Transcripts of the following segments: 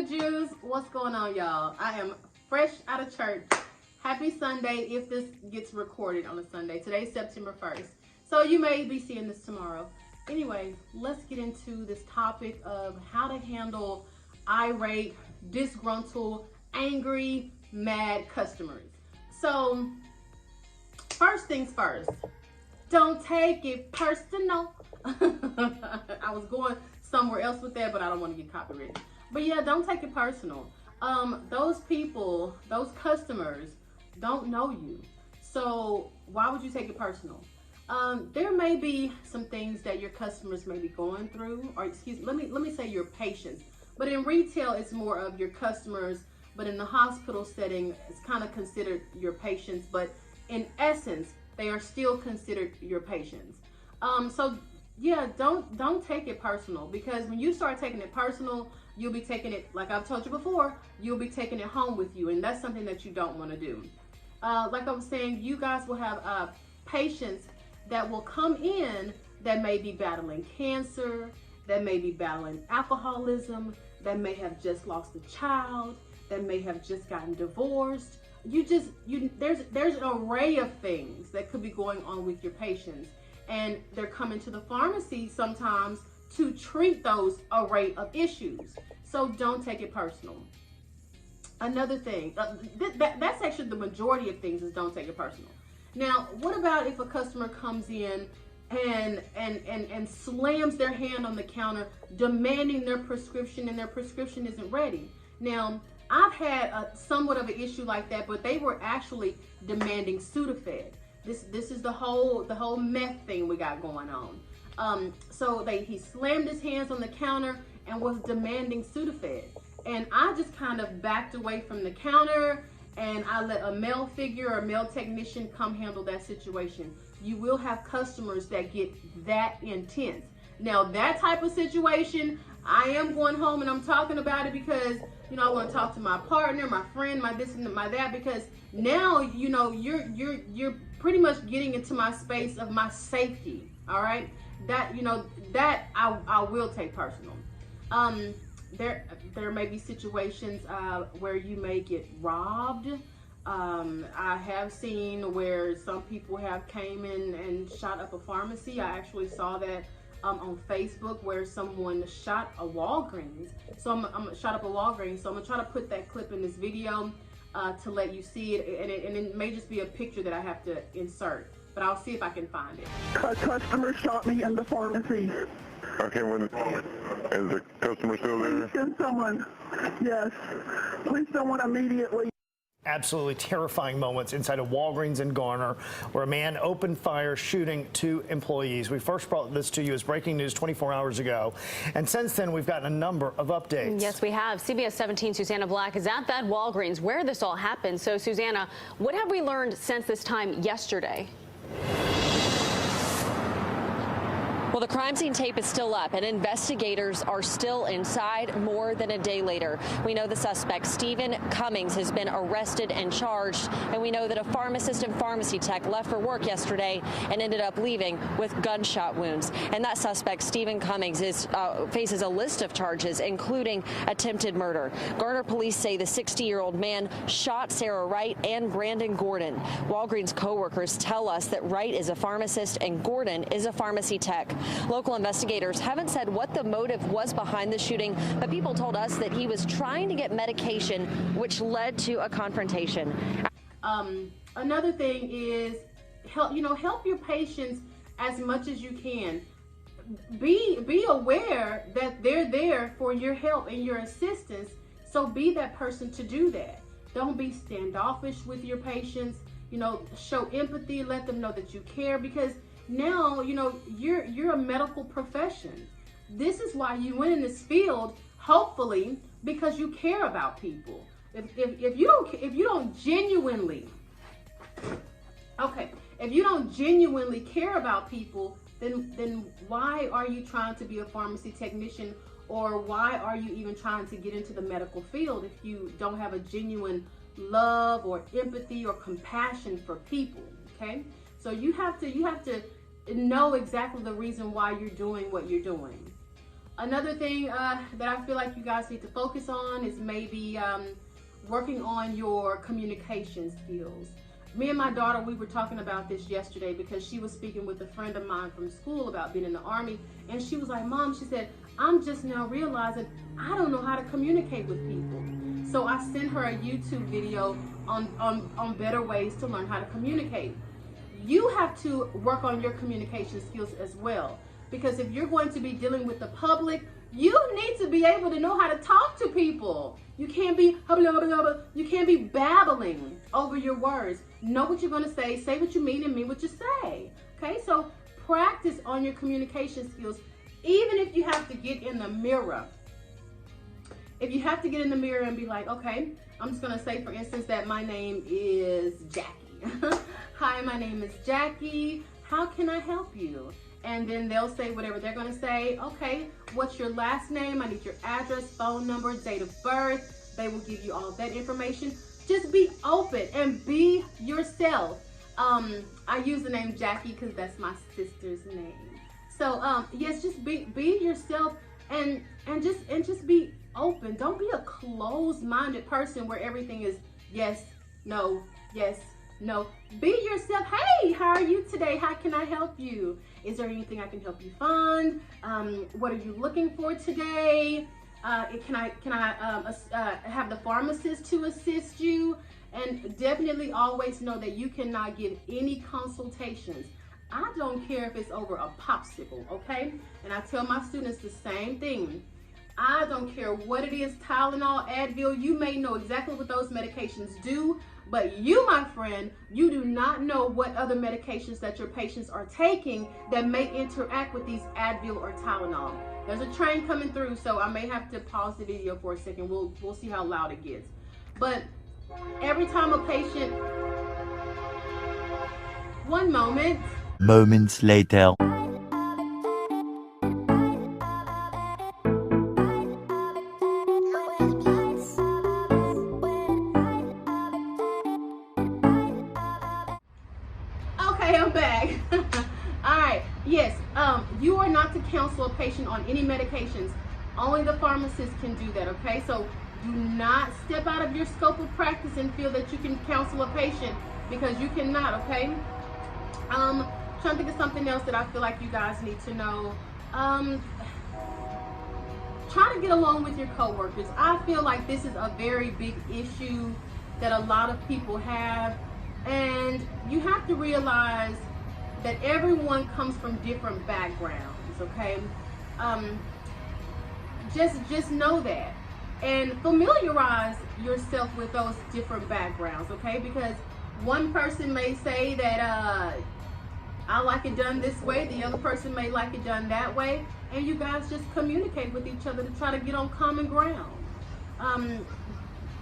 Sugar Juice, what's going on, y'all? I am fresh out of church. Happy Sunday if this gets recorded on a Sunday. Today's September 1st. So you may be seeing this tomorrow. Anyway, let's get into this topic of how to handle irate, disgruntled, angry, mad customers. So, first things first, don't take it personal. I was going somewhere else with that, but I don't want to get copyrighted. But yeah, don't take it personal. Those people, those customers don't know you. So why would you take it personal? There may be some things that your customers may be going through, or let me say your patients. But in retail, it's more of your customers. But in the hospital setting, it's kind of considered your patients. But in essence, they are still considered your patients. So yeah, don't take it personal, because when you start taking it personal, you'll be taking it, like I've told you before, you'll be taking it home with you, and that's something that you don't want to do. Like I was saying, you guys will have patients that will come in that may be battling cancer, that may be battling alcoholism, that may have just lost a child, that may have just gotten divorced. There's an array of things that could be going on with your patients, and they're coming to the pharmacy sometimes to treat those array of issues. So don't take it personal. Another thing, that's actually the majority of things, is don't take it personal. Now, what about if a customer comes in and slams their hand on the counter demanding their prescription, and their prescription isn't ready? Now, I've had somewhat of an issue like that, but they were actually demanding Sudafed. This is the whole meth thing we got going on. So he slammed his hands on the counter and was demanding Sudafed. And I just kind of backed away from the counter, and I let a male figure or a male technician come handle that situation. You will have customers that get that intense. Now, that type of situation, I am going home and I'm talking about it, because, you know, I want to talk to my partner, my friend, my this and my that, because now, you know, you're pretty much getting into my space of my safety. All right, that, you know, that I will take personal. There may be situations where you may get robbed. I have seen where some people have came in and shot up a pharmacy. I actually saw that on Facebook, where someone shot a Walgreens. So I'm shot up a Walgreens. So I'm gonna try to put that clip in this video to let you see it, and it may just be a picture that I have to insert, but I'll see if I can find it. A customer shot me in the pharmacy. Okay, is the customer still there? Please send someone. Yes. Please someone immediately. Absolutely terrifying moments inside of Walgreens in Garner, where a man opened fire shooting 2 employees. We first brought this to you as breaking news 24 hours ago, and since then we've gotten a number of updates. Yes, we have. CBS 17 Susanna Black is at that Walgreens where this all happened. So Susanna, what have we learned since this time yesterday? Well, the crime scene tape is still up, and investigators are still inside more than a day later. We know the suspect, Stephen Cummings, has been arrested and charged, and we know that a pharmacist and pharmacy tech left for work yesterday and ended up leaving with gunshot wounds. And that suspect, Stephen Cummings, faces a list of charges, including attempted murder. Garner police say the 60-year-old man shot Sarah Wright and Brandon Gordon. Walgreens coworkers tell us that Wright is a pharmacist and Gordon is a pharmacy tech. Local investigators haven't said what the motive was behind the shooting, but people told us that he was trying to get medication, which led to a confrontation. Another thing is help your patients as much as you can. Be aware that they're there for your help and your assistance, so be that person to do that. Don't be standoffish with your patients. You know, show empathy, let them know that you care, because now, you know, you're a medical profession. This is why you went in this field, hopefully, because you care about people. If you don't genuinely care about people, then why are you trying to be a pharmacy technician, or why are you even trying to get into the medical field if you don't have a genuine love or empathy or compassion for people? Okay, so you have to know exactly the reason why you're doing what you're doing. Another thing that I feel like you guys need to focus on is maybe working on your communication skills. Me and my daughter, we were talking about this yesterday because she was speaking with a friend of mine from school about being in the Army, and she was like, Mom, she said, I'm just now realizing I don't know how to communicate with people. So I sent her a YouTube video on better ways to learn how to communicate. You have to work on your communication skills as well, because if you're going to be dealing with the public, you need to be able to know how to talk to people. You can't be babbling over your words. Know what you're going to say what you mean, and mean what you say. Okay, so practice on your communication skills, even if you have to get in the mirror. If you have to get in the mirror and be like, okay, I'm just going to say, for instance, that my name is Jackie. Hi, my name is Jackie. How can I help you? And then they'll say whatever they're going to say. Okay, what's your last name? I need your address, phone number, date of birth. They will give you all of that information. Just be open and be yourself. I use the name Jackie because that's my sister's name. So yes, just be yourself and just be open. Don't be a closed-minded person where everything is yes, no, yes, no. Be yourself. Hey, how are you today? How can I help you? Is there anything I can help you find? What are you looking for today? Can I have the pharmacist to assist you? And definitely always know that you cannot give any consultations. I don't care if it's over a popsicle, okay? And I tell my students the same thing. I don't care what it is, Tylenol, Advil, you may know exactly what those medications do, but you, my friend, you do not know what other medications that your patients are taking that may interact with these Advil or Tylenol. There's a train coming through, so I may have to pause the video for a second. We'll see how loud it gets. But every time a patient, one moment. Moments later. Okay, I'm back. All right, yes, you are not to counsel a patient on any medications. Only the pharmacist can do that, okay? So do not step out of your scope of practice and feel that you can counsel a patient, because you cannot, okay? Trying to think of something else that I feel like you guys need to know. Try to get along with your coworkers. I feel like this is a very big issue that a lot of people have, and you have to realize that everyone comes from different backgrounds, okay? Just know that, and familiarize yourself with those different backgrounds, okay? Because one person may say that I like it done this way, the other person may like it done that way, and you guys just communicate with each other to try to get on common ground.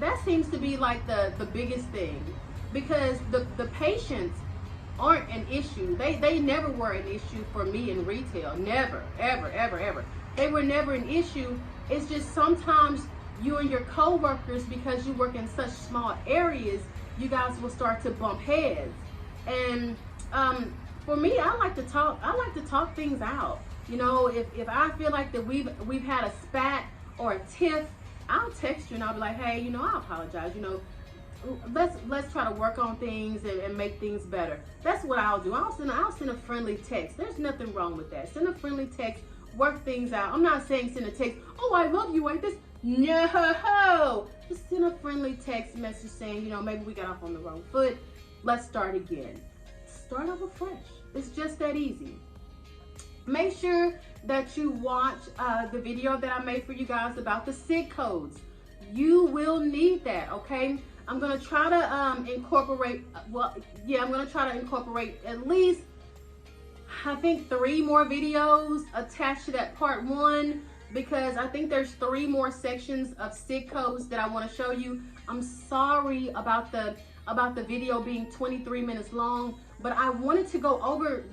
That seems to be like the biggest thing, because the patients aren't an issue. They never were an issue for me in retail. Never, ever, ever, ever. They were never an issue. It's just sometimes you and your co-workers, because you work in such small areas, you guys will start to bump heads. And for me, I like to talk things out. You know, if I feel like that we've had a spat or a tiff, I'll text you and I'll be like, hey, you know, I apologize. You know, let's try to work on things and make things better. That's what I'll do. I'll send a friendly text. There's nothing wrong with that. Send a friendly text, work things out. I'm not saying send a text, oh, I love you like this. No, just send a friendly text message saying, you know, maybe we got off on the wrong foot. Let's start again. Start over fresh. It's just that easy. Make sure that you watch the video that I made for you guys about the SIG codes. You will need that, okay? I'm gonna try to incorporate, I'm gonna try to incorporate at least, I think, 3 more videos attached to that part 1, because I think there's 3 more sections of SIG codes that I want to show you. I'm sorry about the video being 23 minutes long, but I wanted to go over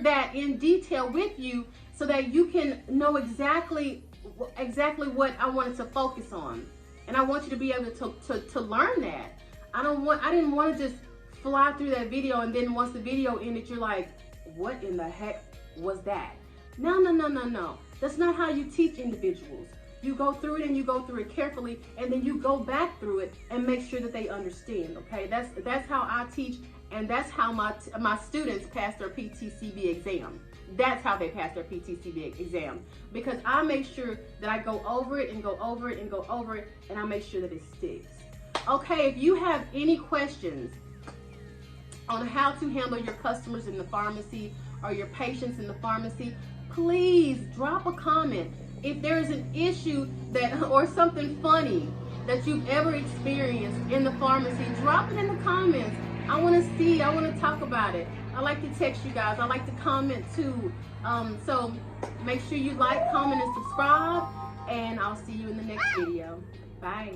that in detail with you so that you can know exactly what I wanted to focus on. And I want you to be able to learn that. I didn't want to just fly through that video and then once the video ended, you're like, what in the heck was that? No, no, no, no, no. That's not how you teach individuals. You go through it and you go through it carefully, and then you go back through it and make sure that they understand, okay? That's how I teach, and that's how my students pass their PTCB exam. That's how they pass their PTCB exam, because I make sure that I go over it and go over it and go over it, and I make sure that it sticks. Okay, if you have any questions on how to handle your customers in the pharmacy or your patients in the pharmacy, please drop a comment. If there's an issue or something funny that you've ever experienced in the pharmacy, drop it in the comments. I want to talk about it. I like to text you guys. I like to comment too. So make sure you like, comment, and subscribe, and I'll see you in the next video. Bye.